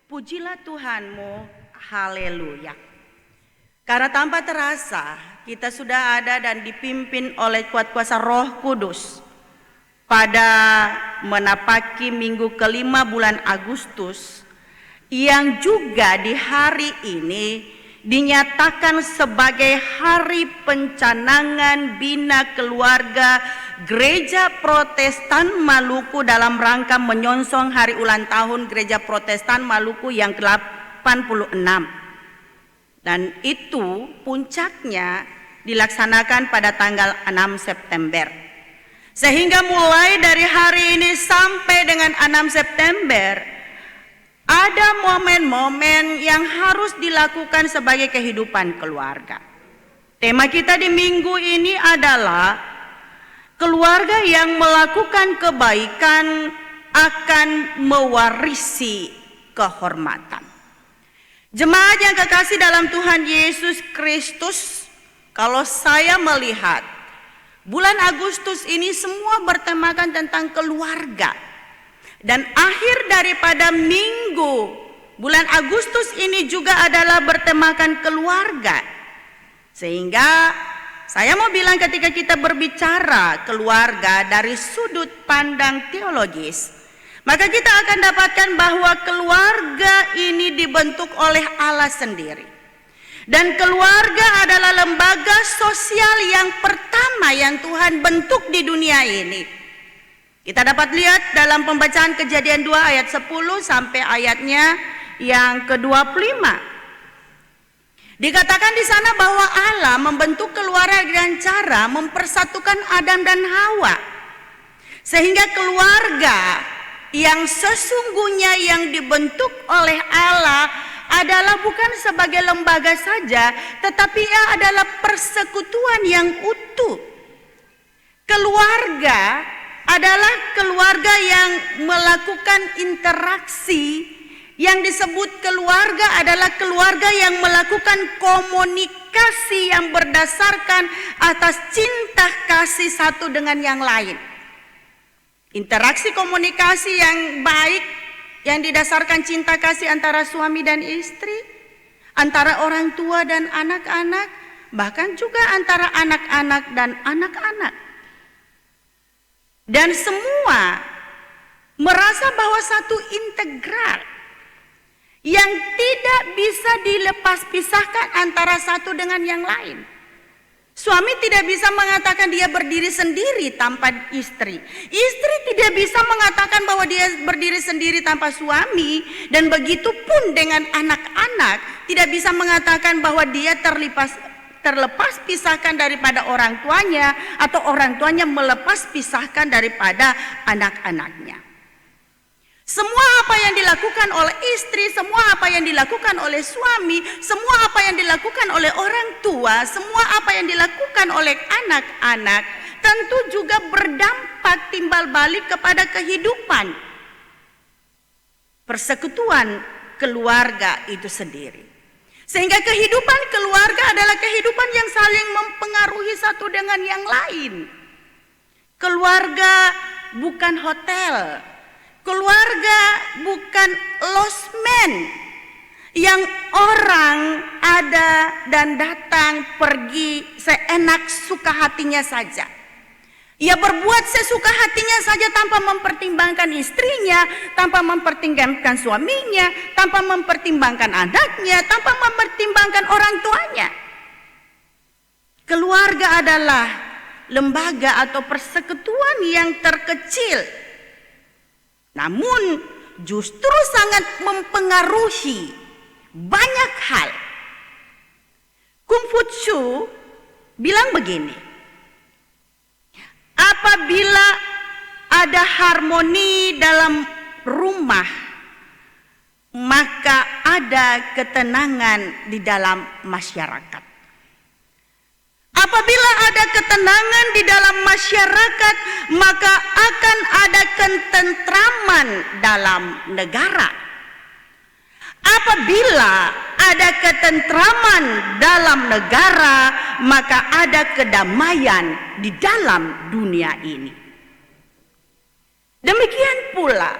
Pujilah Tuhanmu, haleluya. Karena tanpa terasa kita sudah ada dan dipimpin oleh kuat kuasa Roh Kudus pada menapaki minggu kelima bulan Agustus, yang juga di hari ini dinyatakan sebagai Hari Pencanangan Bina Keluarga Gereja Protestan Maluku dalam rangka menyongsong hari ulang tahun Gereja Protestan Maluku yang ke-86. Dan itu puncaknya dilaksanakan pada tanggal 6 September. Sehingga mulai dari hari ini sampai dengan 6 September ada momen-momen yang harus dilakukan sebagai kehidupan keluarga. Tema kita di minggu ini adalah keluarga yang melakukan kebaikan akan mewarisi kehormatan. Jemaat yang kekasih dalam Tuhan Yesus Kristus, kalau saya melihat bulan Agustus ini semua bertemakan tentang keluarga. Dan akhir daripada minggu bulan Agustus ini juga adalah bertemakan keluarga. Sehingga saya mau bilang ketika kita berbicara keluarga dari sudut pandang teologis, maka kita akan dapatkan bahwa keluarga ini dibentuk oleh Allah sendiri. Dan keluarga adalah lembaga sosial yang pertama yang Tuhan bentuk di dunia ini. Kita dapat lihat dalam pembacaan Kejadian 2 ayat 10 sampai ayatnya yang ke-25. Dikatakan di sana bahwa Allah membentuk keluarga dengan cara mempersatukan Adam dan Hawa. Sehingga keluarga yang sesungguhnya yang dibentuk oleh Allah adalah bukan sebagai lembaga saja, tetapi ia adalah persekutuan yang utuh. Keluarga adalah keluarga yang melakukan interaksi. Yang disebut keluarga adalah keluarga yang melakukan komunikasi yang berdasarkan atas cinta kasih satu dengan yang lain. Interaksi komunikasi yang baik yang didasarkan cinta kasih antara suami dan istri, antara orang tua dan anak-anak, bahkan juga antara anak-anak dan anak-anak. Dan semua merasa bahwa satu integral yang tidak bisa dilepas pisahkan antara satu dengan yang lain. Suami tidak bisa mengatakan dia berdiri sendiri tanpa istri. Istri tidak bisa mengatakan bahwa dia berdiri sendiri tanpa suami. Dan begitu pun dengan anak-anak tidak bisa mengatakan bahwa dia terlepas pisahkan daripada orang tuanya, atau orang tuanya melepas pisahkan daripada anak-anaknya. Semua apa yang dilakukan oleh istri, semua apa yang dilakukan oleh suami, semua apa yang dilakukan oleh orang tua, semua apa yang dilakukan oleh anak-anak, tentu juga berdampak timbal balik kepada kehidupan persekutuan keluarga itu sendiri. Sehingga kehidupan keluarga adalah kehidupan yang saling mempengaruhi satu dengan yang lain. Keluarga bukan hotel. Keluarga bukan losmen yang orang ada dan datang pergi seenak suka hatinya saja. Ia berbuat sesuka hatinya saja tanpa mempertimbangkan istrinya, tanpa mempertimbangkan suaminya, tanpa mempertimbangkan anaknya, tanpa mempertimbangkan orang tuanya. Keluarga adalah lembaga atau persekutuan yang terkecil, namun justru sangat mempengaruhi banyak hal. Konghucu bilang begini, apabila ada harmoni dalam rumah, maka ada ketenangan di dalam masyarakat. Apabila ada ketenangan di dalam masyarakat, maka akan ada ketentraman dalam negara. Apabila ada ketentraman dalam negara, maka ada kedamaian di dalam dunia ini. Demikian pula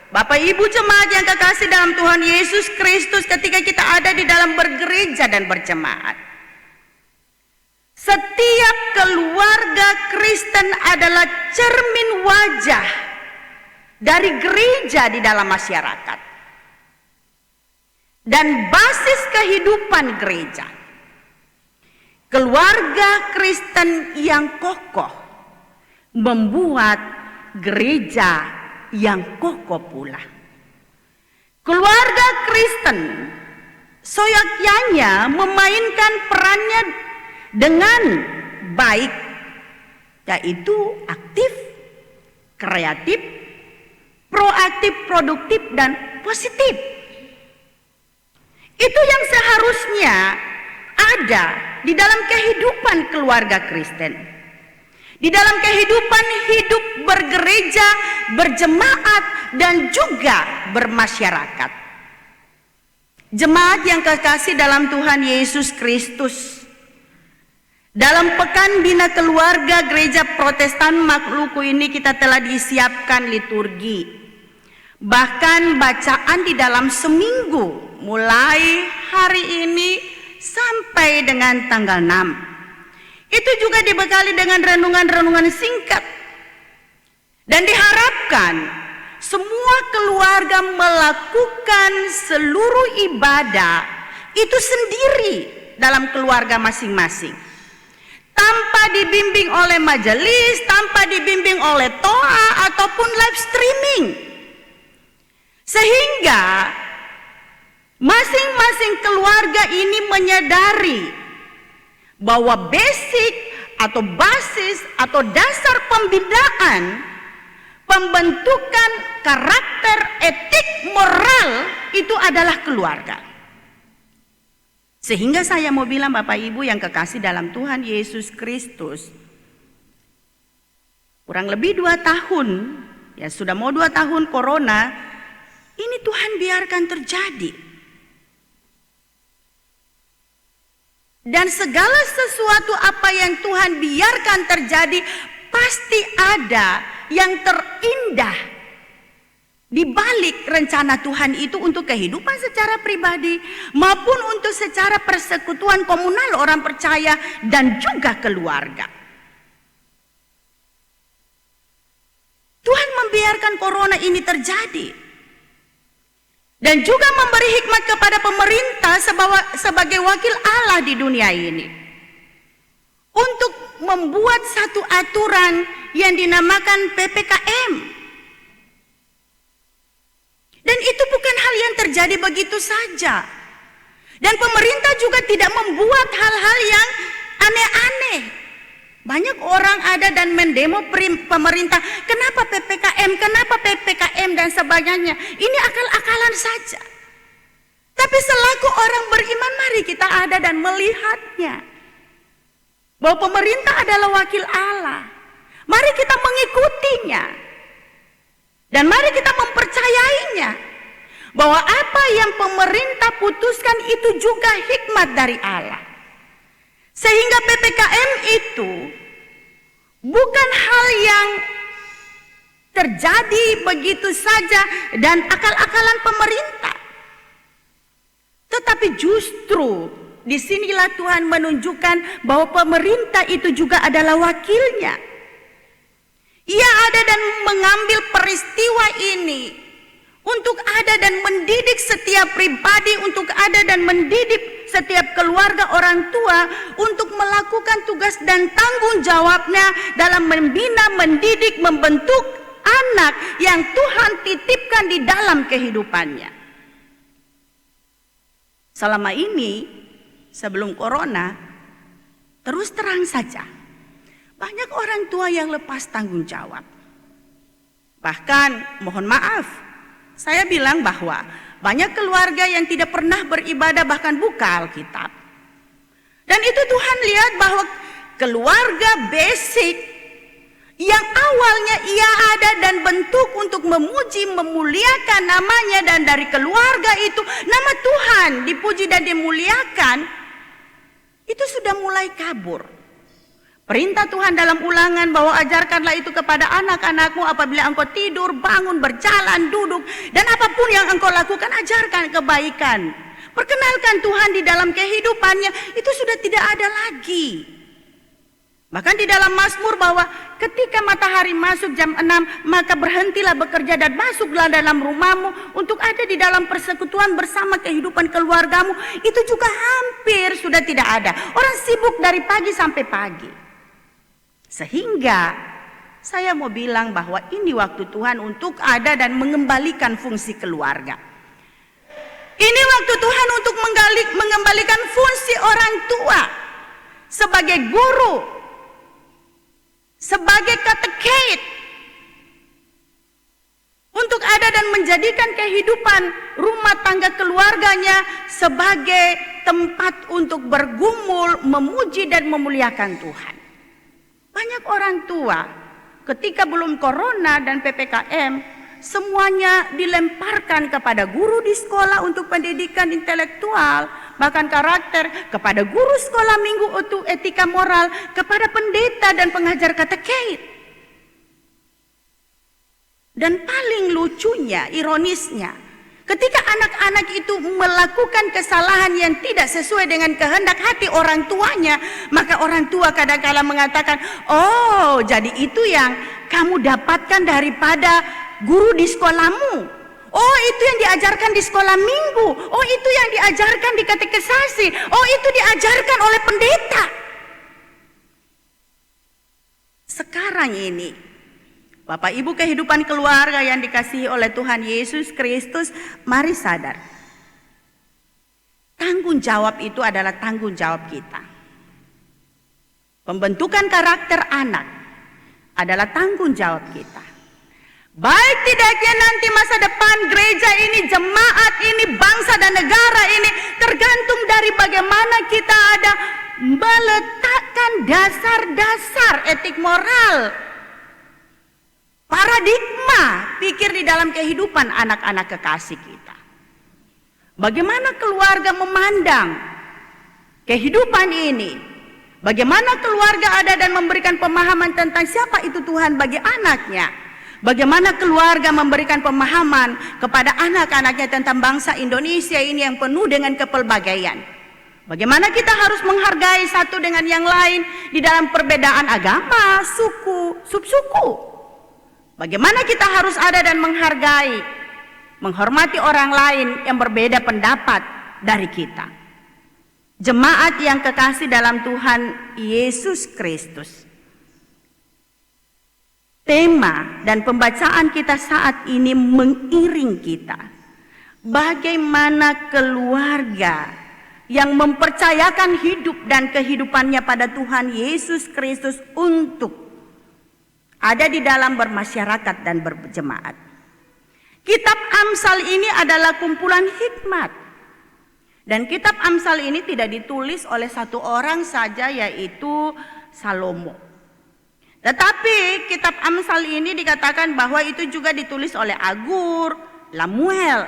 Bapak Ibu jemaat yang kekasih dalam Tuhan Yesus Kristus, ketika kita ada di dalam bergereja dan berjemaat, setiap keluarga Kristen adalah cermin wajah dari gereja di dalam masyarakat dan basis kehidupan gereja. Keluarga Kristen yang kokoh membuat gereja yang kokoh pula. Keluarga Kristen seyogyanya memainkan perannya dengan baik, yaitu aktif, kreatif, proaktif, produktif, dan positif. Itu yang seharusnya ada di dalam kehidupan keluarga Kristen. Di dalam kehidupan hidup bergereja, berjemaat, dan juga bermasyarakat. Jemaat yang kekasih dalam Tuhan Yesus Kristus, dalam Pekan Bina Keluarga Gereja Protestan Maluku ini kita telah disiapkan liturgi. Bahkan bacaan di dalam seminggu, mulai hari ini sampai dengan tanggal 6. Itu juga dibekali dengan renungan-renungan singkat. Dan diharapkan semua keluarga melakukan seluruh ibadah itu sendiri dalam keluarga masing-masing, tanpa dibimbing oleh majelis, tanpa dibimbing oleh toa ataupun live streaming. Sehingga masing-masing keluarga ini menyadari bahwa basic atau basis atau dasar pembinaan, pembentukan karakter, etik, moral itu adalah keluarga. Sehingga saya mau bilang Bapak Ibu yang kekasih dalam Tuhan Yesus Kristus, kurang lebih 2 tahun, ya sudah mau 2 tahun corona, ini Tuhan biarkan terjadi. Dan segala sesuatu apa yang Tuhan biarkan terjadi, pasti ada yang terindah di balik rencana Tuhan itu untuk kehidupan secara pribadi maupun untuk secara persekutuan komunal orang percaya dan juga keluarga. Tuhan membiarkan corona ini terjadi. Dan juga memberi hikmat kepada pemerintah sebagai wakil Allah di dunia ini, untuk membuat satu aturan yang dinamakan PPKM. Dan itu bukan hal yang terjadi begitu saja. Dan pemerintah juga tidak membuat hal-hal yang aneh-aneh. Banyak orang ada dan mendemo pemerintah, kenapa PPKM dan sebagainya. Ini akal-akalan saja. Tapi selaku orang beriman, mari kita ada dan melihatnya, bahwa pemerintah adalah wakil Allah. Mari kita mengikutinya. Dan mari kita mempercayainya, bahwa apa yang pemerintah putuskan itu juga hikmat dari Allah. Sehingga PPKM itu bukan hal yang terjadi begitu saja dan akal-akalan pemerintah. Tetapi justru disinilah Tuhan menunjukkan bahwa pemerintah itu juga adalah wakilnya. Ia ada dan mengambil peristiwa ini untuk ada dan mendidik setiap pribadi, untuk ada dan mendidik setiap keluarga orang tua untuk melakukan tugas dan tanggung jawabnya dalam membina, mendidik, membentuk anak yang Tuhan titipkan di dalam kehidupannya. Selama ini, sebelum corona, terus terang saja, banyak orang tua yang lepas tanggung jawab. Bahkan, mohon maaf, saya bilang bahwa banyak keluarga yang tidak pernah beribadah bahkan buka Alkitab. Dan itu Tuhan lihat bahwa keluarga basic yang awalnya ia ada dan bentuk untuk memuji, memuliakan namanya, dan dari keluarga itu nama Tuhan dipuji dan dimuliakan, itu sudah mulai kabur. Perintah Tuhan dalam Ulangan bahwa ajarkanlah itu kepada anak-anakmu apabila engkau tidur, bangun, berjalan, duduk, dan apapun yang engkau lakukan, ajarkan kebaikan. Perkenalkan Tuhan di dalam kehidupannya, itu sudah tidak ada lagi. Bahkan di dalam Mazmur bahwa ketika matahari masuk jam 6, maka berhentilah bekerja dan masuklah dalam rumahmu untuk ada di dalam persekutuan bersama kehidupan keluargamu. Itu juga hampir sudah tidak ada. Orang sibuk dari pagi sampai pagi. Sehingga saya mau bilang bahwa ini waktu Tuhan untuk ada dan mengembalikan fungsi keluarga. Ini waktu Tuhan untuk mengembalikan fungsi orang tua sebagai guru, sebagai katekit, untuk ada dan menjadikan kehidupan rumah tangga keluarganya sebagai tempat untuk bergumul, memuji dan memuliakan Tuhan. Banyak orang tua ketika belum corona dan PPKM, semuanya dilemparkan kepada guru di sekolah untuk pendidikan intelektual, bahkan karakter, kepada guru sekolah minggu untuk etika moral, kepada pendeta dan pengajar katekit. Dan paling lucunya, ironisnya, ketika anak-anak itu melakukan kesalahan yang tidak sesuai dengan kehendak hati orang tuanya, maka orang tua kadang-kala mengatakan, oh jadi itu yang kamu dapatkan daripada guru di sekolahmu. Oh itu yang diajarkan di sekolah minggu. Oh itu yang diajarkan di katekisasi. Oh itu diajarkan oleh pendeta. Sekarang ini Bapak Ibu kehidupan keluarga yang dikasihi oleh Tuhan Yesus Kristus, mari sadar. Tanggung jawab itu adalah tanggung jawab kita. Pembentukan karakter anak adalah tanggung jawab kita. Baik tidaknya nanti masa depan gereja ini, jemaat ini, bangsa dan negara ini tergantung dari bagaimana kita ada meletakkan dasar-dasar etik moral, paradigma pikir di dalam kehidupan anak-anak kekasih kita. Bagaimana keluarga memandang kehidupan ini? Bagaimana keluarga ada dan memberikan pemahaman tentang siapa itu Tuhan bagi anaknya? Bagaimana keluarga memberikan pemahaman kepada anak-anaknya tentang bangsa Indonesia ini yang penuh dengan kepelbagaian? Bagaimana kita harus menghargai satu dengan yang lain di dalam perbedaan agama, suku, subsuku? Bagaimana kita harus ada dan menghargai, menghormati orang lain yang berbeda pendapat dari kita. Jemaat yang kekasih dalam Tuhan Yesus Kristus. Tema dan pembacaan kita saat ini mengiring kita. Bagaimana keluarga yang mempercayakan hidup dan kehidupannya pada Tuhan Yesus Kristus untuk ada di dalam bermasyarakat dan berjemaat. Kitab Amsal ini adalah kumpulan hikmat. Dan kitab Amsal ini tidak ditulis oleh satu orang saja, yaitu Salomo. Tetapi kitab Amsal ini dikatakan bahwa itu juga ditulis oleh Agur, Lamuel.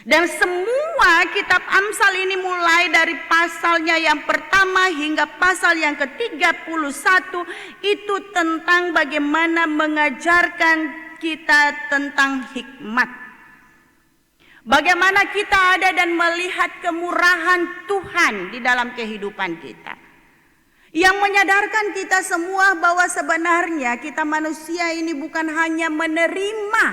Dan semua kitab Amsal ini mulai dari pasalnya yang pertama hingga pasal yang ke-31 itu tentang bagaimana mengajarkan kita tentang hikmat. Bagaimana kita ada dan melihat kemurahan Tuhan di dalam kehidupan kita. Yang menyadarkan kita semua bahwa sebenarnya kita manusia ini bukan hanya menerima.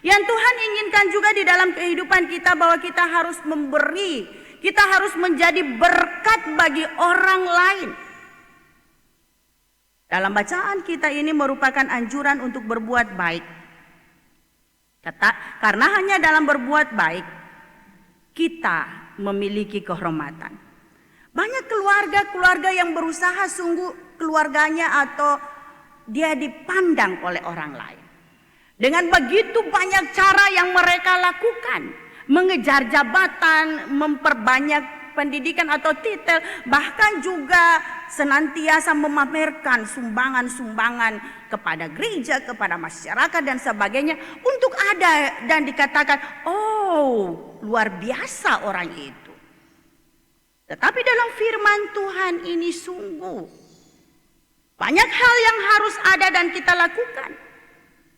Yang Tuhan inginkan juga di dalam kehidupan kita bahwa kita harus memberi. Kita harus menjadi berkat bagi orang lain. Dalam bacaan kita ini merupakan anjuran untuk berbuat baik. Karena hanya dalam berbuat baik kita memiliki kehormatan. Banyak keluarga-keluarga yang berusaha sungguh keluarganya atau dia dipandang oleh orang lain. Dengan begitu banyak cara yang mereka lakukan, mengejar jabatan, memperbanyak pendidikan atau titel, bahkan juga senantiasa memamerkan sumbangan-sumbangan kepada gereja, kepada masyarakat dan sebagainya untuk ada dan dikatakan, oh luar biasa orang itu. Tetapi dalam firman Tuhan ini sungguh Banyak hal yang harus ada dan kita lakukan.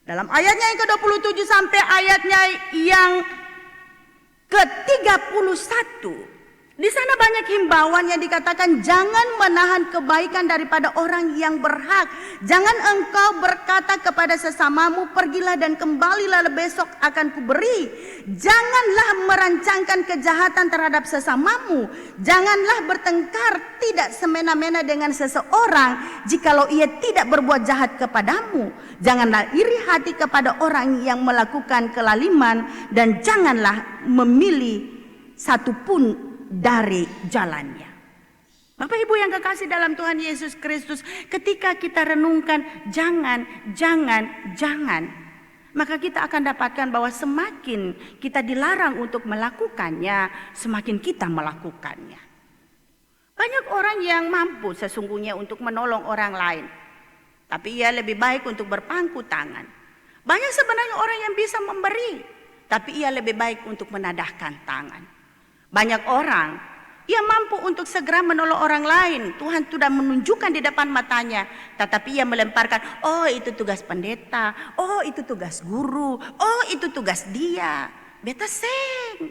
Dalam ayatnya yang ke-27 sampai ayatnya yang ke-31. Di sana banyak himbauan yang dikatakan, jangan menahan kebaikan daripada orang yang berhak. Jangan engkau berkata kepada sesamamu, pergilah dan kembalilah besok akan kuberi. Janganlah merancangkan kejahatan terhadap sesamamu. Janganlah bertengkar tidak semena-mena dengan seseorang jikalau ia tidak berbuat jahat kepadamu. Janganlah iri hati kepada orang yang melakukan kelaliman, dan janganlah memilih satupun dari jalannya. Bapak Ibu yang kekasih dalam Tuhan Yesus Kristus, ketika kita renungkan jangan, maka kita akan dapatkan bahwa semakin kita dilarang untuk melakukannya, semakin kita melakukannya. Banyak orang yang mampu sesungguhnya untuk menolong orang lain, tapi ia lebih baik untuk berpangku tangan. Banyak sebenarnya orang yang bisa memberi, tapi ia lebih baik untuk menadahkan tangan. Banyak orang ia mampu untuk segera menolong orang lain. Tuhan sudah menunjukkan di depan matanya, tetapi ia melemparkan, oh itu tugas pendeta, oh itu tugas guru, oh itu tugas dia. Beta seng.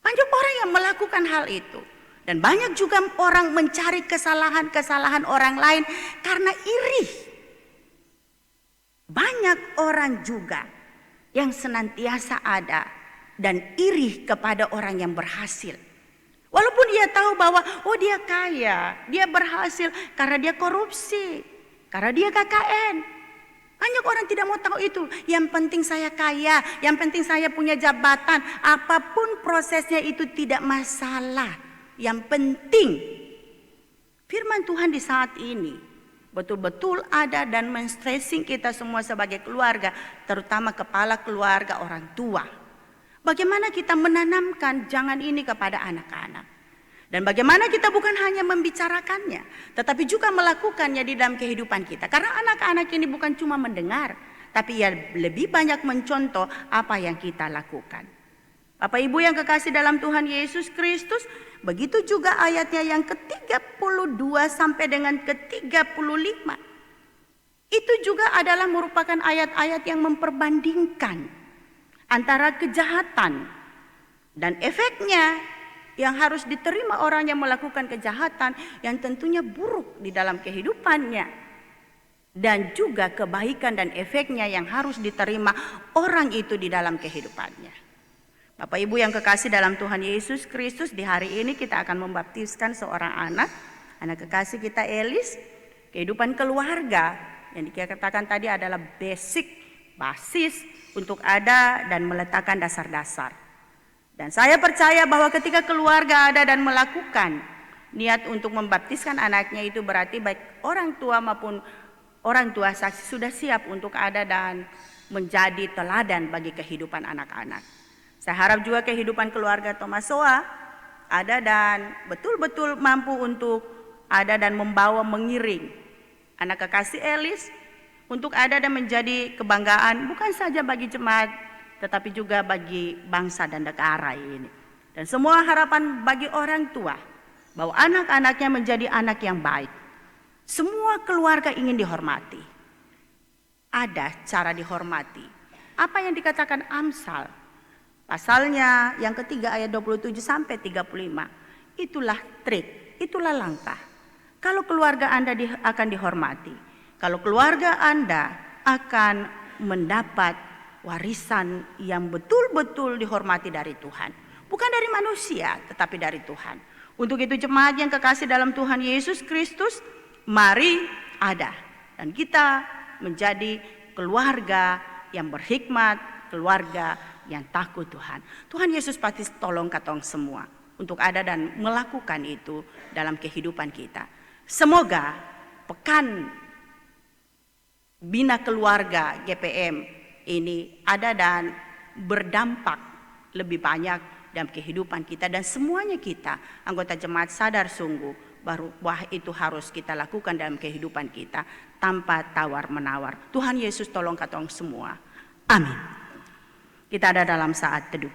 Banyak orang yang melakukan hal itu. Dan banyak juga orang mencari kesalahan-kesalahan orang lain karena iri. Banyak orang juga yang senantiasa ada dan iri kepada orang yang berhasil. Walaupun dia tahu bahwa oh dia kaya, dia berhasil karena dia korupsi, karena dia KKN. Banyak orang tidak mau tahu itu. Yang penting saya kaya, yang penting saya punya jabatan. Apapun prosesnya itu tidak masalah. Yang penting firman Tuhan di saat ini betul-betul ada dan men-stressing kita semua sebagai keluarga, terutama kepala keluarga, orang tua. Bagaimana kita menanamkan jangan ini kepada anak-anak. Dan bagaimana kita bukan hanya membicarakannya, tetapi juga melakukannya di dalam kehidupan kita. Karena anak-anak ini bukan cuma mendengar, tapi ia lebih banyak mencontoh apa yang kita lakukan. Bapak Ibu yang kekasih dalam Tuhan Yesus Kristus, begitu juga ayatnya yang ke-32 sampai dengan ke-35. Itu juga adalah merupakan ayat-ayat yang memperbandingkan antara kejahatan dan efeknya yang harus diterima orang yang melakukan kejahatan yang tentunya buruk di dalam kehidupannya, dan juga kebaikan dan efeknya yang harus diterima orang itu di dalam kehidupannya. Bapak Ibu yang kekasih dalam Tuhan Yesus Kristus, di hari ini kita akan membaptiskan seorang anak kekasih kita Elis. Kehidupan keluarga yang dikatakan tadi adalah basis untuk ada dan meletakkan dasar-dasar. Dan saya percaya bahwa ketika keluarga ada dan melakukan niat untuk membaptiskan anaknya, itu berarti baik orang tua maupun orang tua saksi sudah siap untuk ada dan menjadi teladan bagi kehidupan anak-anak. Saya harap juga kehidupan keluarga Tomasoa ada dan betul-betul mampu untuk ada dan membawa mengiring anak kekasih Elis untuk ada dan menjadi kebanggaan bukan saja bagi jemaat, tetapi juga bagi bangsa dan negara ini. Dan semua harapan bagi orang tua bahwa anak-anaknya menjadi anak yang baik. Semua keluarga ingin dihormati. Ada cara dihormati. Apa yang dikatakan Amsal, pasalnya yang ketiga ayat 27 sampai 35. Itulah trik, itulah langkah. Kalau keluarga Anda akan dihormati, kalau keluarga Anda akan mendapat warisan yang betul-betul dihormati dari Tuhan. Bukan dari manusia, tetapi dari Tuhan. Untuk itu jemaat yang kekasih dalam Tuhan Yesus Kristus, mari ada. Dan kita menjadi keluarga yang berhikmat, keluarga yang takut Tuhan. Tuhan Yesus pasti tolong katong semua untuk ada dan melakukan itu dalam kehidupan kita. Semoga pekan Bina Keluarga GPM ini ada dan berdampak lebih banyak dalam kehidupan kita, dan semuanya kita anggota jemaat sadar sungguh bahwa itu harus kita lakukan dalam kehidupan kita tanpa tawar menawar. Tuhan Yesus tolong katong semua. Amin. Kita ada dalam saat teduh.